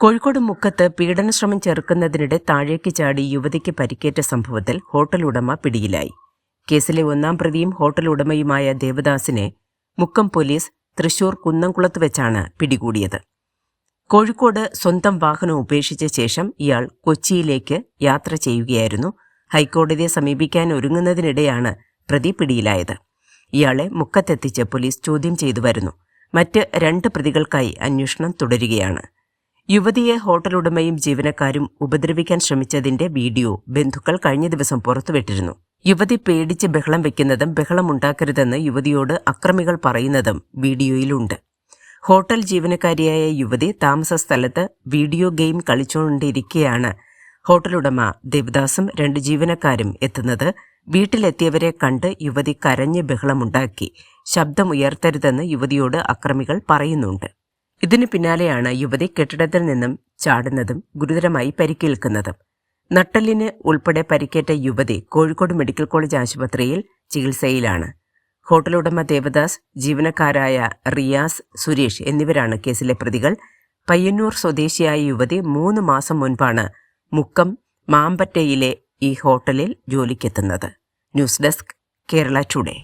കോഴിക്കോട് മുക്കത്ത് പീഡനശ്രമം ചെറുക്കുന്നതിനിടെ താഴേക്ക് ചാടി യുവതിക്ക് പരിക്കേറ്റ സംഭവത്തിൽ ഹോട്ടൽ ഉടമ പിടിയിലായി. കേസിലെ 1-ാം പ്രതിയും ഹോട്ടൽ ഉടമയുമായ ദേവദാസിനെ മുക്കം പോലീസ് തൃശൂർ കുന്നംകുളത്ത് വെച്ചാണ് പിടികൂടിയത്. കോഴിക്കോട് സ്വന്തം വാഹനം ഉപേക്ഷിച്ച ശേഷം ഇയാൾ കൊച്ചിയിലേക്ക് യാത്ര ചെയ്യുകയായിരുന്നു. ഹൈക്കോടതിയെ സമീപിക്കാൻ ഒരുങ്ങുന്നതിനിടെയാണ് പ്രതി പിടിയിലായത്. ഇയാളെ മുക്കത്തെത്തിച്ച് പോലീസ് ചോദ്യം ചെയ്തു വരുന്നു. മറ്റ് 2 പ്രതികൾക്കായി അന്വേഷണം തുടരുകയാണ്. യുവതിയെ ഹോട്ടലുടമയും ജീവനക്കാരും ഉപദ്രവിക്കാൻ ശ്രമിച്ചതിന്റെ വീഡിയോ ബന്ധുക്കൾ കഴിഞ്ഞ ദിവസം പുറത്തുവിട്ടിരുന്നു. യുവതി പേടിച്ച് ബഹളം വെക്കുന്നതും ബഹളമുണ്ടാക്കരുതെന്ന് യുവതിയോട് അക്രമികൾ പറയുന്നതും വീഡിയോയിലുണ്ട്. ഹോട്ടൽ ജീവനക്കാരിയായ യുവതി താമസ സ്ഥലത്ത് വീഡിയോ ഗെയിം കളിച്ചുകൊണ്ടിരിക്കെയാണ് ഹോട്ടലുടമ ദേവദാസും 2 ജീവനക്കാരും എത്തുന്നത്. വീട്ടിലെത്തിയവരെ കണ്ട് യുവതി കരഞ്ഞ് ബഹളമുണ്ടാക്കി. ശബ്ദമുയർത്തരുതെന്ന് യുവതിയോട് അക്രമികൾ പറയുന്നുണ്ട്. ഇതിനു പിന്നാലെയാണ് യുവതി കെട്ടിടത്തിൽ നിന്നും ചാടുന്നതും ഗുരുതരമായി പരിക്കേൽക്കുന്നതും. നട്ടെല്ലിന് ഉൾപ്പെടെ പരിക്കേറ്റ യുവതി കോഴിക്കോട് മെഡിക്കൽ കോളേജ് ആശുപത്രിയിൽ ചികിത്സയിലാണ്. ഹോട്ടലുടമ ദേവദാസ്, ജീവനക്കാരായ റിയാസ്, സുരേഷ് എന്നിവരാണ് കേസിലെ പ്രതികൾ. പയ്യന്നൂർ സ്വദേശിയായ യുവതി 3 മാസം മുൻപാണ് മുക്കം മാമ്പറ്റയിലെ ഈ ഹോട്ടലിൽ ജോലിക്കെത്തുന്നത്. News desk, Kerala today.